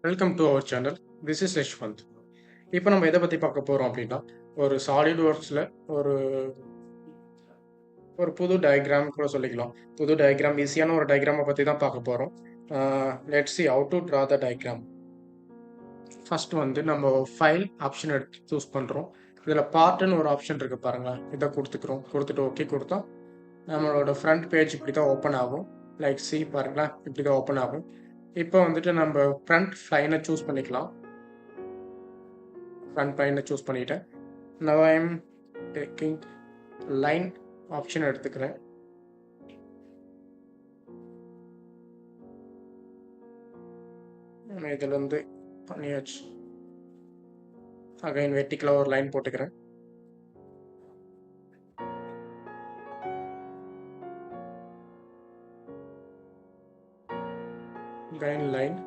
Welcome to our channel. This is Yashwant. இப்போ நம்ம எதை பற்றி பார்க்க போகிறோம் அப்படின்னா, ஒரு சாலிட் ஒர்க்ஸில் ஒரு ஒரு புது டயக்ராம் கூட சொல்லிக்கலாம். புது டயக்ராம், ஈஸியான ஒரு டயக்ராமை பற்றி தான் பார்க்க போகிறோம். Let's see how to draw the diagram. First வந்து நம்ம ஃபைல் ஆப்ஷன் எடுத்து சூஸ் பண்ணுறோம். இதில் பார்ட்டுன்னு ஒரு ஆப்ஷன் இருக்குது பாருங்களேன். இதை கொடுத்துட்டு ஓகே கொடுத்தா நம்மளோட ஃப்ரண்ட் பேஜ் இப்படி தான் ஓப்பன் ஆகும். லைக் சி பாருங்களேன், இப்படி தான் ஓப்பன் ஆகும். இப்போ வந்துட்டு நம்ம ஃப்ரண்ட் லைனை சூஸ் பண்ணிக்கலாம். ஃப்ரண்ட் லைனை சூஸ் பண்ணிட்டேன். Now I am taking line option எடுத்துக்கிறேன். இதுல இருந்து பண்ணியாச்சு. அகைன் வெர்டிகலா ஒரு லைன் போட்டுக்கிறேன். Again line.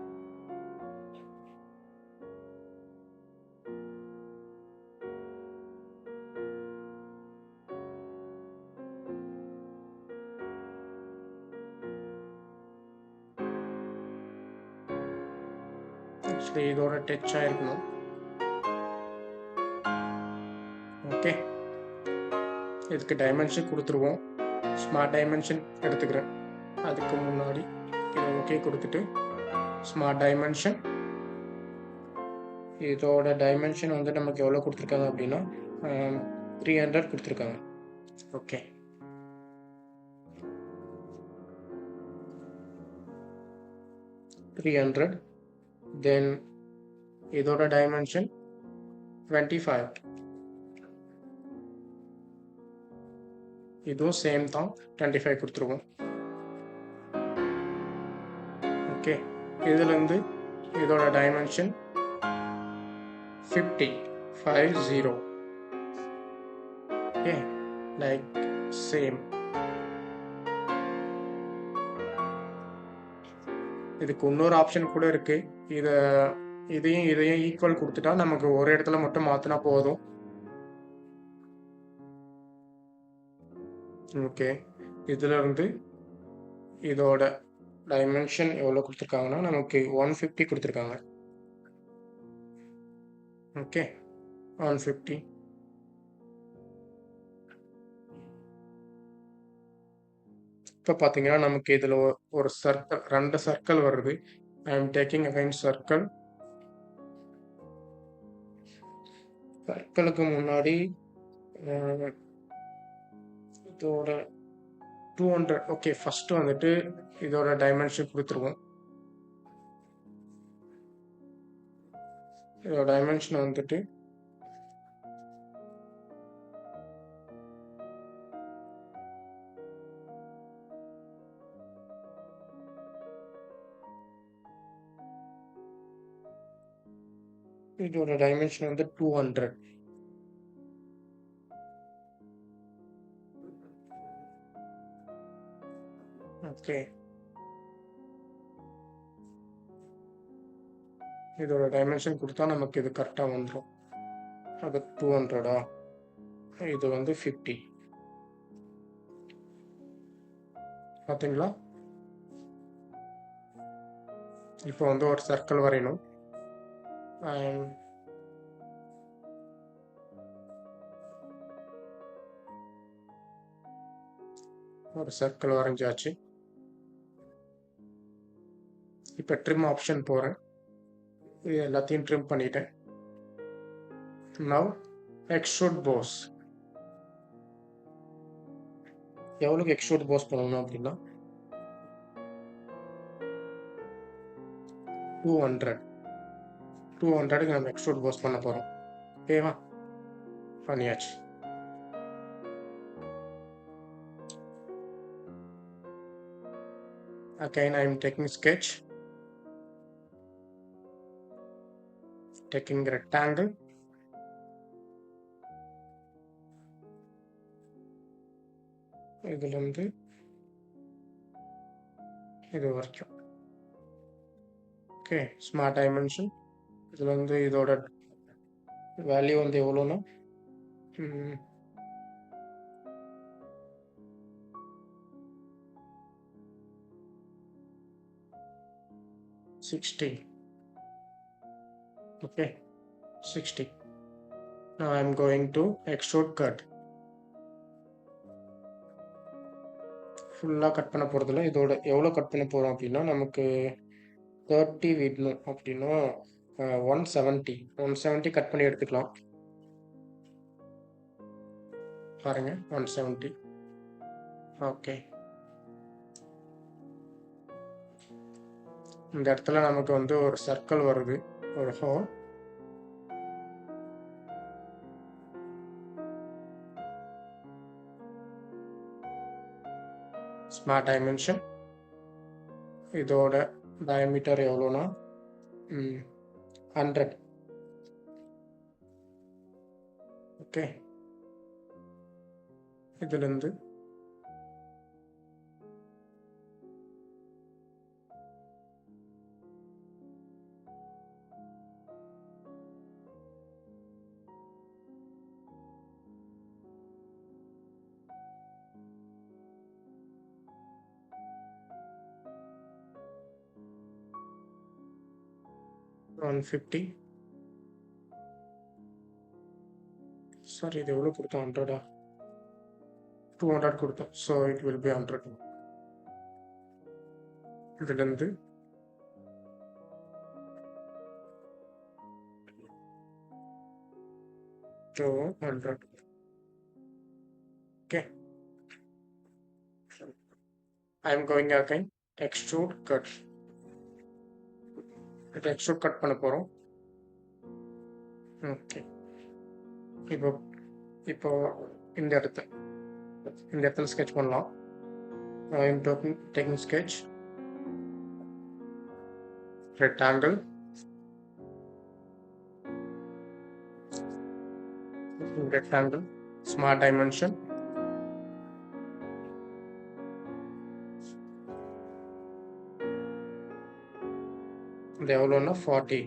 ஆக்சுவலி இதோட டச் ஆயிருக்கணும். ஓகே, இதுக்கு டைமென்ஷன் கொடுத்துருவோம். ஸ்மார்ட் டைமென்ஷன் எடுத்துக்கிறேன். அதுக்கு முன்னாடி இதை ஓகே கொடுத்துட்டு ஸ்மார்ட் டைமென்ஷன், இதோட டைமென்ஷன் வந்து நமக்கு எவ்வளோ கொடுத்துருக்காங்க அப்படின்னா 300 கொடுத்துருக்காங்க. ஓகே, தென் இதோட டைமென்ஷன் 25. இதுவும் சேம் தான், 25 கொடுத்துருவோம். ஓகே, இதுலேருந்து இதோட டைமென்ஷன் 50. Okay, like same. இதுக்கு இன்னொரு ஆப்ஷன் கூட இருக்கு. இதையும் ஈக்குவல் கொடுத்துட்டா நமக்கு ஒரு இடத்துல மட்டும் மாத்தினா போதும். ஓகே, இதுல இருந்து இதோட டைமென்ஷன் எவ்வளோ கொடுத்துருக்காங்கன்னா நமக்கு 150 கொடுத்துருக்காங்க. ஓகே, 150. இப்போ பார்த்தீங்கன்னா நமக்கு இதில் ஒரு சர்க்கிள், 2 சர்க்கிள் வருது. I am taking again circle. சர்க்கிளுக்கு முன்னாடி இதோட 200. ஓகே, ஃபர்ஸ்ட் வந்துட்டு இதோட டைமென்ஷன் கொடுத்துருவோம். இதோட டைமென்ஷன் வந்துட்டு இதோட டைமென்ஷன் வந்து 200. ஓகே, இதோட டைமென்ஷன் கொடுத்தா நமக்கு இது கரெக்டாக வந்துடும். அது 200. இது வந்து 50. பார்த்தீங்களா? இப்போ வந்து ஒரு சர்க்கிள் வரையணும். ஒரு சர்க்கிள் வரைஞ்சாச்சு. இப்போ ட்ரிம் ஆப்ஷன் போகிறேன். இது எல்லாத்தையும் ட்ரிம் பண்ணிட்டேன். Now extrude boss. எவ்வளோக்கு எக்ஸ்ட்ரூட் போஸ் பண்ணணும் அப்படின்னா 200க்கு நம்ம எக்ஸ்ட்ரூட் போஸ் பண்ண போகிறோம். ஓகேவா? பண்ணியாச்சு. Again, I am taking sketch, taking rectangle, இதுல இருந்து இது வரைக்கும். Okay, smart dimension. இதுல இருந்து இதோட வேல்யூ வந்து எவ்வளோன்னா 60. Okay, 60. Now I'm going to extrude cut. ஃபுல்லாக கட் பண்ண போகிறதில்ல. இதோட எவ்வளோ கட் பண்ண போகிறோம் அப்படின்னா, நமக்கு 30 விடணும் அப்படின்னா 170 கட் பண்ணி எடுத்துக்கலாம். பாருங்க, 170. ஓகே, இந்த இடத்துல நமக்கு வந்து ஒரு சர்க்கிள் வருது, ஒரு ஹோல். ஸ்மார்ட் டைமென்ஷன், இதோட டயமீட்டர் எவ்வளோனா 100. ஓகே, இதுலேருந்து $150. சாரி, இது எவ்வளோ கொடுத்தோம்? 100. 200 கொடுத்தோம். So it will be 100. இதுலேருந்து to 100. Okay, I am going again extrude cut. Extrude cut பண்ண போகிறோம். ஓகே, இப்போ இந்த இடத்துல ஸ்கெட்ச் பண்ணலாம். I am taking sketch, rectangle, smart dimension, இது எவ்வளோன்னா 40.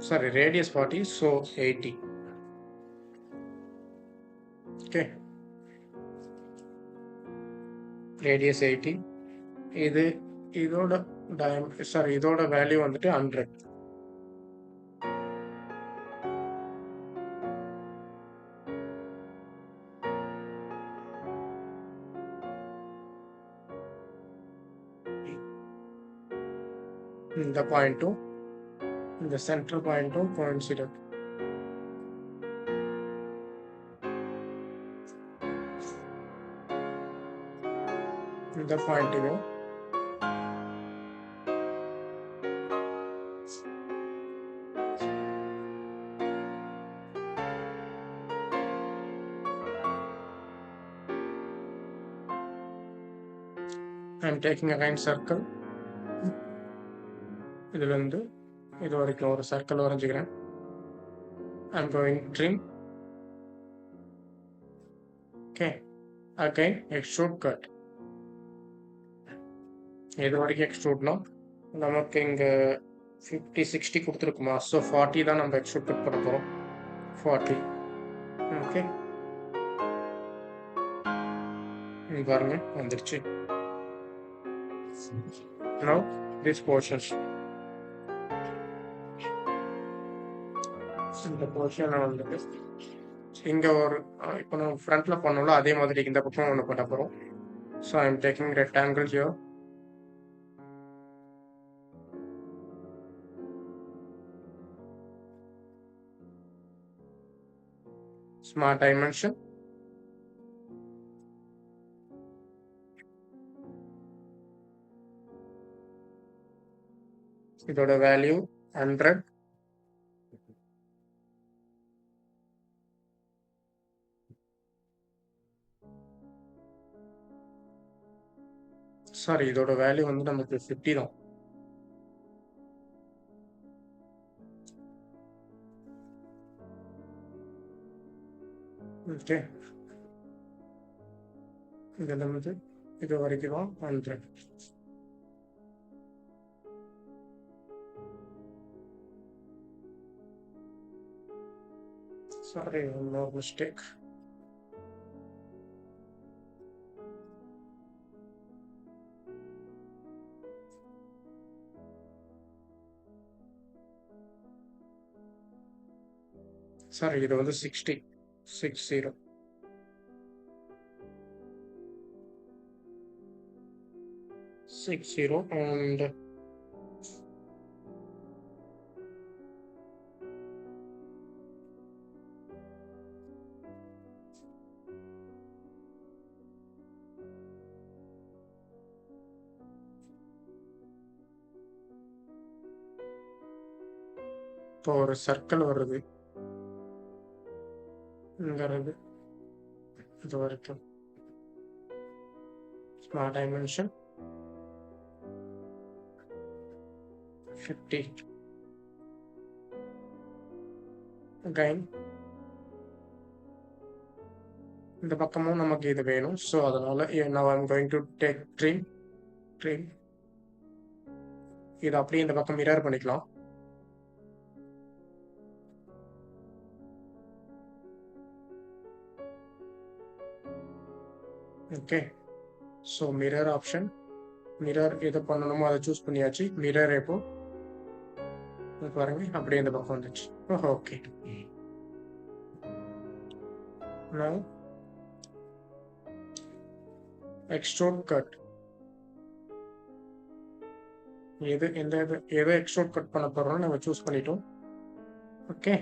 Sorry, radius 40, so 80. Okay, radius 80. இதோட வேல்யூ வந்துட்டு 100. இந்த பாயிண்ட்டும் இந்த சென்டர் பாயிண்ட்டும் கோயின்சிடென்ட். இந்த பாயிண்ட்டையும் I am taking a right circle. இதுலேருந்து இது வரைக்கும் ஒரு circle வரைஞ்சிக்கிறேன். I am going trim. Okay, again extrude cut. இது வரைக்கும் எக்ஸ்ட்ரூட்னா நமக்கு இங்கே 50 60 கொடுத்துருக்குமா, ஸோ 40 தான் நம்ம எக்ஸ்ட்ரூட் கட் பண்ண போகிறோம். 40. ஓகே, பாருங்க வந்துருச்சு. Now this portion, இந்த போர்ஷனை வந்துட்டு இங்கே ஒரு இப்போ நம்ம ஃப்ரண்ட்டில் பண்ணோம்ல அதே மாதிரி இந்த பக்கம் ஒன்று பண்ண போகிறோம். So I am taking rectangle here. Smart dimension, இதோட வேல்யூ 100. சாரி, இதோட வேல்யூ வந்து நமக்கு 50 தான். ஓகே, இதில் வந்து இது வரைக்கும் தான் 100. Sorry, no mistake. சாரி இது வந்து 60 60 60 and இப்போ ஒரு சர்க்கிள் வருது இங்க இருந்து இது வரைக்கும் ஸ்மால் டைமென்ஷன் 50 again இந்த பக்கமும் நமக்கு இது வேணும் ஸோ அதனால now I'm going to take trim இது அப்படியே இந்த பக்கம் மிரர் பண்ணிக்கலாம் okay so mirror option mirror எது பண்ணணுமோ அதை சூஸ் பண்ணியாச்சு மிரர் எப்போ பாருங்க அப்படியே இந்த பக்கம் வந்துச்சு ஓகே now extrude cut எது எக்ஸ்ட்ரூட் கட் பண்ண போறோம்னு நம்ம சூஸ் பண்ணிட்டோம் ஓகே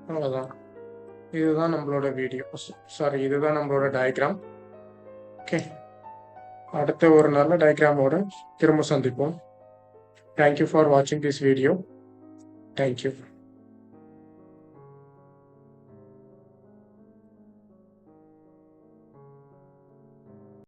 அவ்வளோதான் இதுதான் நம்மளோட வீடியோ சாரி இதுதான் நம்மளோட டயக்ராம் ஓகே அடுத்த ஒரு நல்ல டயக்ராமோட திரும்ப சந்திப்போம் தேங்க்யூ ஃபார் வாட்சிங் திஸ் வீடியோ தேங்க்யூ